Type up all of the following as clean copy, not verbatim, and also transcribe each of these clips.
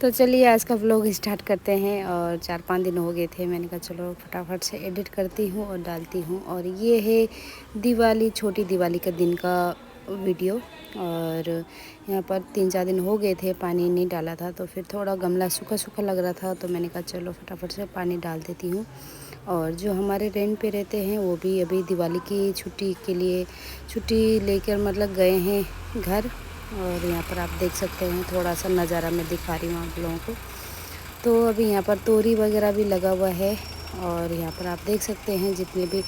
तो चलिए आज का व्लॉग स्टार्ट करते हैं। और 4-5 दिन हो गए थे, मैंने कहा चलो फटाफट से एडिट करती हूँ और डालती हूँ। और ये है दिवाली, छोटी दिवाली का दिन का वीडियो। और यहाँ पर 3-4 दिन हो गए थे, पानी नहीं डाला था, तो फिर थोड़ा गमला सूखा सूखा लग रहा था, तो मैंने कहा चलो फटाफट से पानी डाल देती हूँ। और जो हमारे रेंट पे रहते हैं वो भी अभी दिवाली की छुट्टी के लिए छुट्टी लेकर मतलब गए हैं घर। और यहाँ पर आप देख सकते हैं, थोड़ा सा नज़ारा मैं दिखा रही हूँ आप लोगों को। तो अभी यहाँ पर तोरी वगैरह भी लगा हुआ है। और यहाँ पर आप देख सकते हैं जितने भी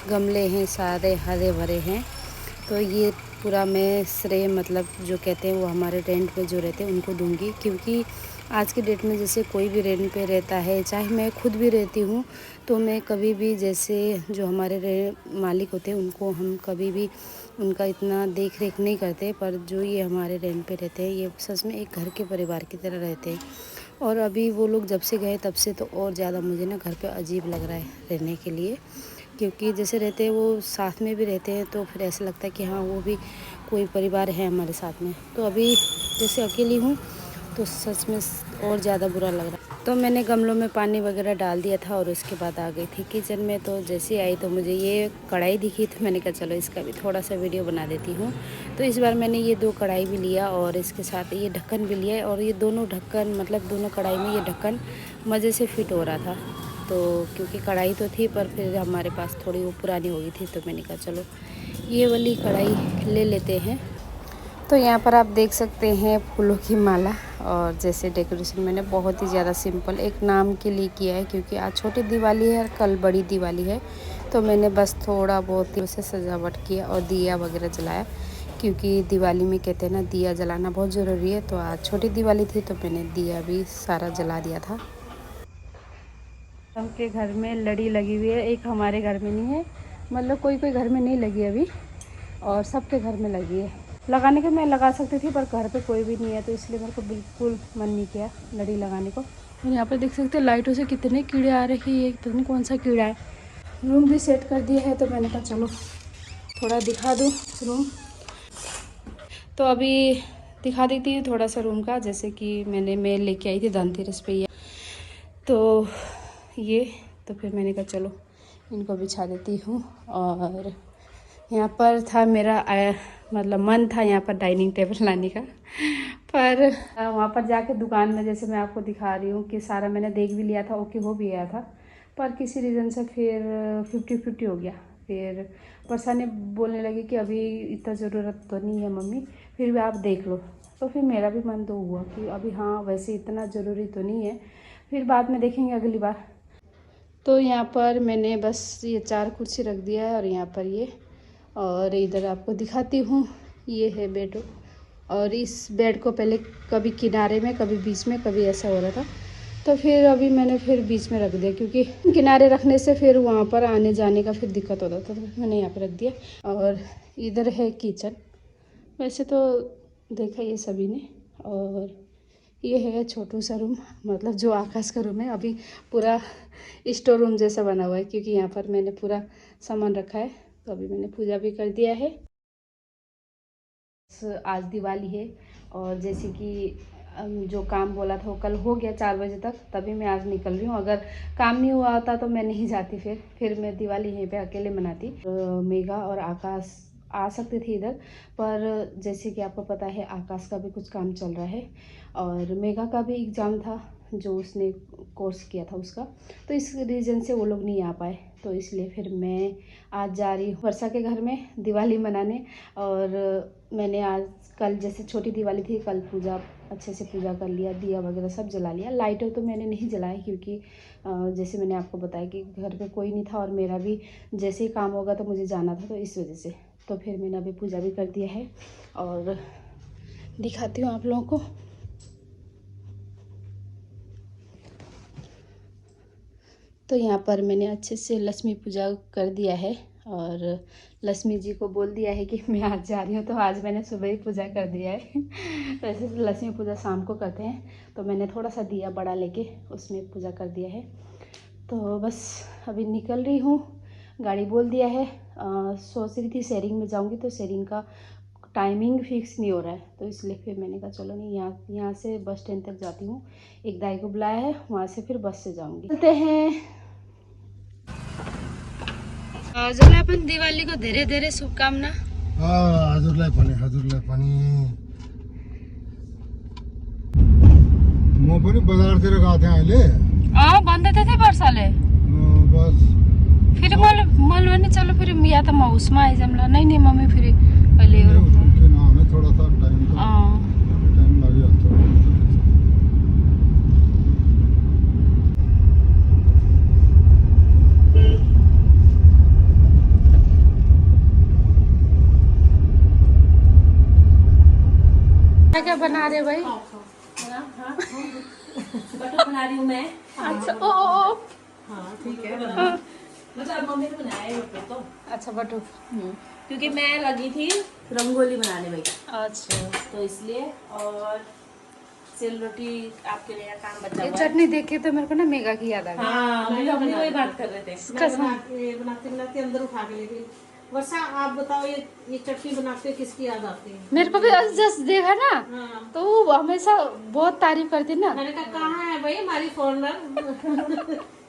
गमले हैं सारे हरे भरे हैं। तो ये पूरा मैं श्रेय मतलब जो कहते हैं वो हमारे रेंट पे जो रहते हैं उनको दूंगी, क्योंकि आज के डेट में जैसे कोई भी रेंट पे रहता है, चाहे मैं खुद भी रहती हूँ, तो मैं कभी भी जैसे जो हमारे मालिक होते हैं उनको हम कभी भी उनका इतना देख रेख नहीं करते। पर जो ये हमारे रेंट पे रहते हैं ये सच में एक घर के परिवार की तरह रहते हैं। और अभी वो लोग जब से गए तब से तो और ज़्यादा मुझे ना घर पे अजीब लग रहा है रहने के लिए, क्योंकि जैसे रहते हैं वो साथ में भी रहते हैं तो फिर ऐसा लगता है कि हाँ वो भी कोई परिवार है हमारे साथ में। तो अभी जैसे अकेली हूँ तो सच में और ज़्यादा बुरा लग रहा है। तो मैंने गमलों में पानी वगैरह डाल दिया था और उसके बाद आ गई थी किचन में। तो जैसे आई तो मुझे ये कढ़ाई दिखी, तो मैंने कहा चलो इसका भी थोड़ा सा वीडियो बना देती हूँ। तो इस बार मैंने ये 2 कढ़ाई भी लिया और इसके साथ ये ढक्कन भी लिया। और ये दोनों ढक्कन मतलब दोनों कढ़ाई में ये ढक्कन मज़े से फिट हो रहा था। तो क्योंकि कढ़ाई तो थी पर फिर हमारे पास थोड़ी वो पुरानी हो गई थी, तो मैंने कहा चलो ये वाली कढ़ाई ले लेते हैं। तो यहाँ पर आप देख सकते हैं फूलों की माला। और जैसे डेकोरेशन मैंने बहुत ही ज़्यादा सिंपल एक नाम के लिए किया है, क्योंकि आज छोटी दिवाली है और कल बड़ी दिवाली है। तो मैंने बस थोड़ा बहुत ही उसे सजावट किया और दिया वगैरह जलाया, क्योंकि दिवाली में कहते हैं ना दिया जलाना बहुत ज़रूरी है। तो आज छोटी दिवाली थी तो मैंने दिया भी सारा जला दिया था। सबके घर में लड़ी लगी हुई है, एक हमारे घर में नहीं है, मतलब कोई कोई घर में नहीं लगी अभी, और सबके घर में लगी है। लगाने के मैं लगा सकती थी पर घर पे कोई भी नहीं है, तो इसलिए मेरे को बिल्कुल मन नहीं किया लड़ी लगाने को। और यहाँ पर देख सकते हैं लाइटों से कितने कीड़े आ रहे हैं, ये पता नहीं कौन सा कीड़ा है। रूम भी सेट कर दिया है, तो मैंने कहा चलो थोड़ा दिखा दूँ रूम। तो अभी दिखा देती हूँ थोड़ा सा रूम का, जैसे कि मैं लेके आई थी धनतेरस पे ये। तो ये तो फिर मैंने कहा चलो इनको बिछा देती हूँ। और यहाँ पर था मेरा मतलब मन था यहाँ पर डाइनिंग टेबल लाने का, पर वहाँ पर जाके दुकान में जैसे मैं आपको दिखा रही हूँ कि सारा मैंने देख भी लिया था, ओके हो भी गया था, पर किसी रीज़न से फिर 50-50 हो गया। फिर परसाने बोलने लगी कि अभी इतना ज़रूरत तो नहीं है मम्मी, फिर भी आप देख लो। तो फिर मेरा भी मन तो हुआ कि अभी हाँ वैसे इतना ज़रूरी तो नहीं है, फिर बाद में देखेंगे अगली बार। तो यहाँ पर मैंने बस ये 4 कुर्सी रख दिया है और यहाँ पर ये, और इधर आपको दिखाती हूँ ये है बेड। और इस बेड को पहले कभी किनारे में कभी बीच में कभी ऐसा हो रहा था, तो फिर अभी मैंने फिर बीच में रख दिया, क्योंकि किनारे रखने से फिर वहाँ पर आने जाने का फिर दिक्कत होता था, तो मैंने यहाँ पर रख दिया। और इधर है किचन, वैसे तो देखा ये सभी ने। और ये है छोटू सा रूम, मतलब जो आकाश का रूम है, अभी पूरा स्टोर रूम जैसा बना हुआ है, क्योंकि यहाँ पर मैंने पूरा सामान रखा है। तो अभी मैंने पूजा भी कर दिया है। आज दिवाली है और जैसे कि जो काम बोला था वो कल हो गया 4 बजे तक, तभी मैं आज निकल रही हूँ। अगर काम नहीं हुआ होता तो मैं नहीं जाती, फिर मैं दिवाली यहीं पे अकेले मनाती। मेघा और आकाश आ सकते थे इधर, पर जैसे कि आपको पता है आकाश का भी कुछ काम चल रहा है और मेघा का भी एग्ज़ाम था जो उसने कोर्स किया था उसका, तो इस रीज़न से वो लोग नहीं आ पाए। तो इसलिए फिर मैं आज जा रही हूँ वर्षा के घर में दिवाली मनाने। और मैंने आज कल जैसे छोटी दिवाली थी, कल पूजा अच्छे से पूजा कर लिया, दिया वगैरह सब जला लिया। लाइटर तो मैंने नहीं जलाई, क्योंकि जैसे मैंने आपको बताया कि घर पे कोई नहीं था और मेरा भी जैसे ही काम होगा तो मुझे जाना था, तो इस वजह से। तो फिर मैंने अभी पूजा भी कर दिया है और दिखाती हूँ आप लोगों को। तो यहाँ पर मैंने अच्छे से लक्ष्मी पूजा कर दिया है और लक्ष्मी जी को बोल दिया है कि मैं आज जा रही हूँ, तो आज मैंने सुबह ही पूजा कर दिया है। वैसे तो लक्ष्मी पूजा शाम को करते हैं, तो मैंने थोड़ा सा दिया बड़ा लेके उसमें पूजा कर दिया है। तो बस अभी निकल रही हूँ, गाड़ी बोल दिया है। सोच रही थी शेयरिंग में जाऊँगी, तो शेयरिंग का टाइमिंग फिक्स नहीं हो रहा है, तो इसलिए फिर मैंने कहा चलो नहीं, यहाँ से बस स्टैंड तक जाती हूँ। एक दाई को बुलाया है, वहाँ से फिर बस से जाऊँगी। चलते हैं। हजुरलाई पनि दिवालीको धेरै धेरै शुभकामना। हजुरलाई पनि म पनि बजारतिर गएको थिएँ अहिले। भन्दै थिएँ वर्षाले। बस फेरि मैले पनि चलो फिर या त म उसमा आइजाउँला। नहीं मम्मी फेरि अहिले हमें थोड़ा सा टाइम लगिहाल्छ। क्या बना रहे भाई? बटर बना रही हूँ मैं। अच्छा ओ हाँ ठीक है। मतलब मम्मी ने बनाया है बटर तो। अच्छा बटू। क्योंकि मैं लगी थी रंगोली बनाने में, अच्छा तो इसलिए। और सिल रोटी आपके लिए काम बचा ये हुआ है। चटनी देख के तो मेरे को ना मेगा की याद आ गई। हाँ हम लोग भी वही बात कर रहे थे। बनाते बनाते अंदर उठा के ले गई। वर्षा आप बताओ, ये चटनी बनाते किसकी याद आती है? मेरे को भी जस्ट देखा ना, हाँ। तो वो हमेशा बहुत तारीफ करती ना। मैंने कहा कहाँ है भाई हमारी फॉरनर?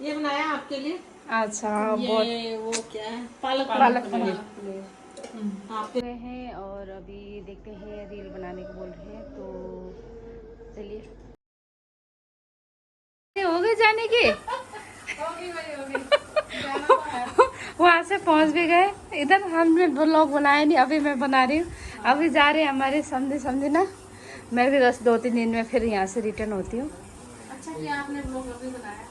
ये बनाया आपके लिए। अच्छा बहुत ये वो क्या है, पालक पनीर आपके हैं। और अभी देखते हैं, रील बनाने को बोल रहे हैं, तो चलिए। हो गए जाने की। वहाँ से पहुँच भी गए। इधर हमने ब्लॉग बनाया नहीं, अभी मैं बना रही हूँ। अभी जा रहे हैं हमारे समझे ना। मैं भी 2-3 दिन में फिर यहाँ से रिटर्न होती हूँ। अच्छा किया आपने ब्लॉग अभी बनाया।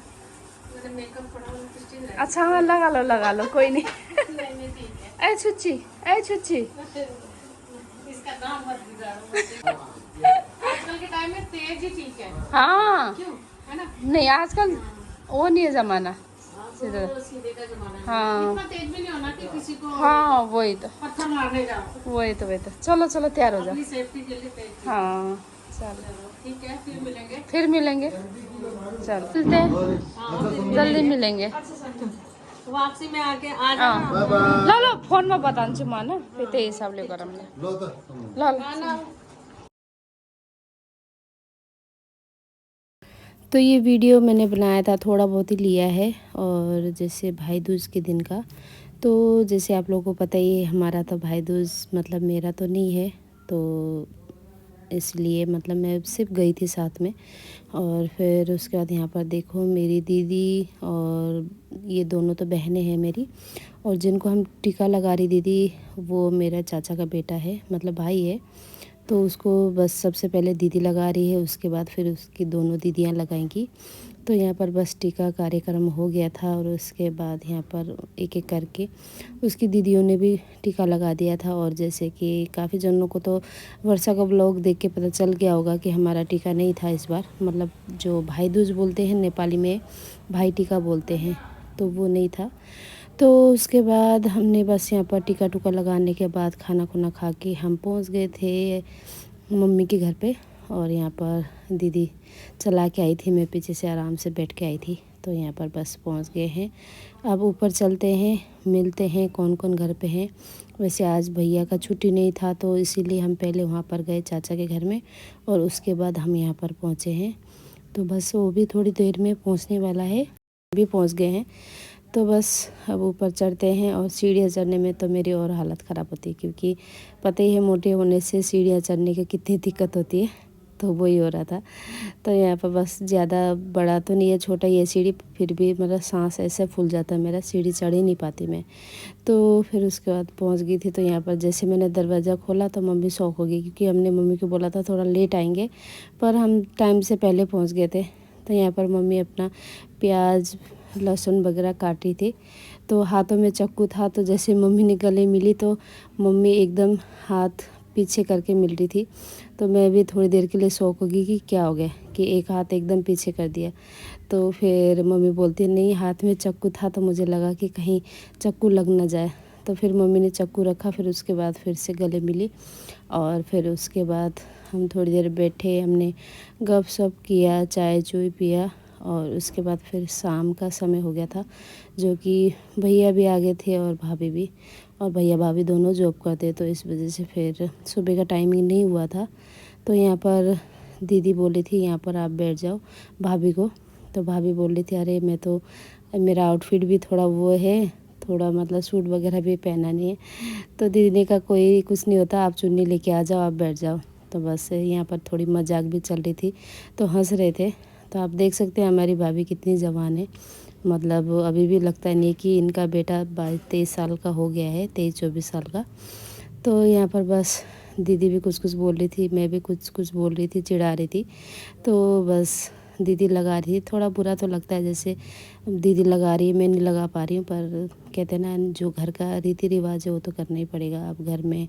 मेरा मेकअप थोड़ा लिपस्टिक रह अच्छा हाँ, लगा लो कोई नहीं। नहीं ठीक है। ऐ छुच्ची इसका दाम मत बिगाड़ो। आजकल के टाइम में तेज ही ठीक है। हाँ क्यों, है ना? नहीं, आजकल वो नहीं है जमाना। तो सीधे का जमाना है। हाँ इतना तेज भी नहीं होना कि किसी को हाँ वही तो पत्थर मारने जाओ। वही तो चलो तैयार हो जाओ। अपनी सेफ्टी के लिए तेज। हाँ चलो चलो ठीक है, फिर मिलेंगे। चलो मिलते हैं, जल्दी मिलेंगे। वापसी में आके आ अँ जाना। ल फोनमा बताउँछु म होइन, फेरि त्यही हिसाबले गरौँ न। ल तो ये वीडियो मैंने बनाया था, थोड़ा बहुत ही लिया है। और जैसे भाई दूज के दिन का, तो जैसे आप लोगों को पता ही है, हमारा तो भाई दूज मतलब मेरा तो नहीं है, तो इसलिए मतलब मैं सिर्फ गई थी साथ में। और फिर उसके बाद यहाँ पर देखो मेरी दीदी और ये दोनों तो बहनें हैं मेरी, और जिनको हम टीका लगा रही दीदी, वो मेरा चाचा का बेटा है, मतलब भाई है। तो उसको बस सबसे पहले दीदी लगा रही है, उसके बाद फिर उसकी दोनों दीदियाँ लगाएंगी। तो यहाँ पर बस टीका कार्यक्रम हो गया था, और उसके बाद यहाँ पर एक एक करके उसकी दीदियों ने भी टीका लगा दिया था। और जैसे कि काफ़ी जनों को तो वर्षा का ब्लॉग देख के पता चल गया होगा कि हमारा टीका नहीं था इस बार, मतलब जो भाई दूज बोलते हैं नेपाली में भाई टीका बोलते हैं, तो वो नहीं था। तो उसके बाद हमने बस यहाँ पर टीका टूका लगाने के बाद खाना खुना खा के हम पहुँच गए थे मम्मी के घर पे। और यहाँ पर दीदी चला के आई थी, मैं पीछे से आराम से बैठ के आई थी। तो यहाँ पर बस पहुँच गए हैं। अब ऊपर चलते हैं, मिलते हैं कौन कौन घर पे हैं। वैसे आज भैया का छुट्टी नहीं था, तो इसीलिए हम पहले वहाँ पर गए चाचा के घर में, और उसके बाद हम यहाँ पर पहुँचे हैं। तो बस वो भी थोड़ी देर में पहुँचने वाला है, भी पहुँच गए हैं। तो बस अब ऊपर चढ़ते हैं। और सीढ़ियाँ चढ़ने में तो मेरी और हालत ख़राब होती है, क्योंकि पता ही है मोटे होने से सीढ़ियाँ चढ़ने की कितनी दिक्कत होती है, तो वही हो रहा था। तो यहाँ पर बस ज़्यादा बड़ा तो नहीं है, छोटा ही है सीढ़ी, फिर भी मतलब सांस ऐसे फूल जाता है मेरा, सीढ़ी चढ़ ही नहीं पाती मैं। तो फिर उसके बाद पहुँच गई थी। तो यहाँ पर जैसे मैंने दरवाज़ा खोला तो मम्मी शौक हो गई, क्योंकि हमने मम्मी को बोला था थोड़ा लेट आएंगे, पर हम टाइम से पहले पहुँच गए थे। तो यहाँ पर मम्मी अपना प्याज लहसुन वगैरह काटी थी। तो हाथों में चाकू था, तो जैसे मम्मी ने गले मिली तो मम्मी एकदम हाथ पीछे करके मिल रही थी। तो मैं भी थोड़ी देर के लिए शौक हो गई कि क्या हो गया कि एक हाथ एकदम पीछे कर दिया। तो फिर मम्मी बोलती नहीं हाथ में चाकू था, तो मुझे लगा कि कहीं चाकू लग ना जाए। तो फिर मम्मी ने चाकू रखा, फिर उसके बाद फिर से गले मिली। और फिर उसके बाद हम थोड़ी देर बैठे, हमने गप सप किया, चाय चूय पिया। और उसके बाद फिर शाम का समय हो गया था, जो कि भैया भी आ गए थे और भाभी भी। और भैया भाभी दोनों जॉब करते, तो इस वजह से फिर सुबह का टाइमिंग नहीं हुआ था। तो यहाँ पर दीदी बोली थी यहाँ पर आप बैठ जाओ भाभी को। तो भाभी बोल रही थी अरे मैं तो, मेरा आउटफिट भी थोड़ा वो है, थोड़ा मतलब सूट वगैरह भी पहना नहीं है। तो दीदी ने कहा कोई कुछ नहीं होता, आप चुन्नी लेके आ जाओ, आप बैठ जाओ। तो बस यहाँ पर थोड़ी मजाक भी चल रही थी, तो हंस रहे थे। तो आप देख सकते हैं हमारी भाभी कितनी जवान है, मतलब अभी भी लगता नहीं कि इनका बेटा 22-23 साल का हो गया है, 23-24 साल का। तो यहाँ पर बस दीदी भी कुछ कुछ बोल रही थी, मैं भी कुछ कुछ बोल रही थी, चिढ़ा रही थी। तो बस दीदी लगा रही थी, थोड़ा बुरा तो लगता है जैसे दीदी लगा रही है, मैं नहीं लगा पा रही हूँ, पर कहते हैं ना जो घर का रीति रिवाज है वो तो करना ही पड़ेगा। अब घर में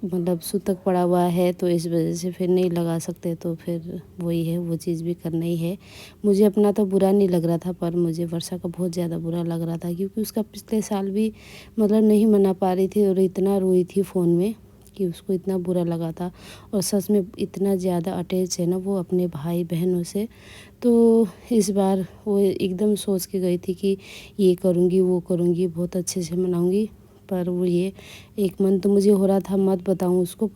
मतलब सूतक पड़ा हुआ है तो इस वजह से फिर नहीं लगा सकते, तो फिर वही है, वो चीज़ भी करना ही है। मुझे अपना तो बुरा नहीं लग रहा था, पर मुझे वर्षा का बहुत ज़्यादा बुरा लग रहा था, क्योंकि उसका पिछले साल भी मतलब नहीं मना पा रही थी और इतना रोई थी फ़ोन में कि उसको इतना बुरा लगा था। और सच में इतना ज़्यादा अटैच है ना वो अपने भाई बहनों से। तो इस बार वो एकदम सोच के गई थी कि ये करूँगी वो करूँगी, बहुत अच्छे से मनाऊँगी। पर वो ये एक मन तो मुझे हो रहा था मत बताऊँ उसको,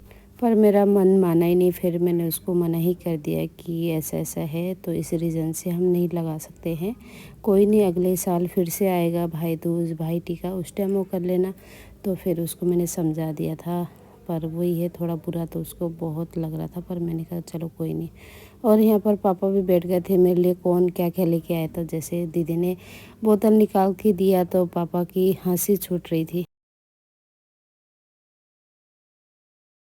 पर मेरा मन माना ही नहीं। फिर मैंने उसको मना ही कर दिया कि ऐसा ऐसा है, तो इस रीज़न से हम नहीं लगा सकते हैं। कोई नहीं, अगले साल फिर से आएगा भाई दूज भाई टीका, उस टाइम वो कर लेना। तो फिर उसको मैंने समझा दिया था, पर वही है थोड़ा बुरा तो उसको बहुत लग रहा था, पर मैंने कहा चलो कोई नहीं। और यहाँ पर पापा भी बैठ गए थे मेरे लिए, कौन क्या क्या लेके आया। तो जैसे दीदी ने बोतल निकाल के दिया तो पापा की हंसी छूट रही थी।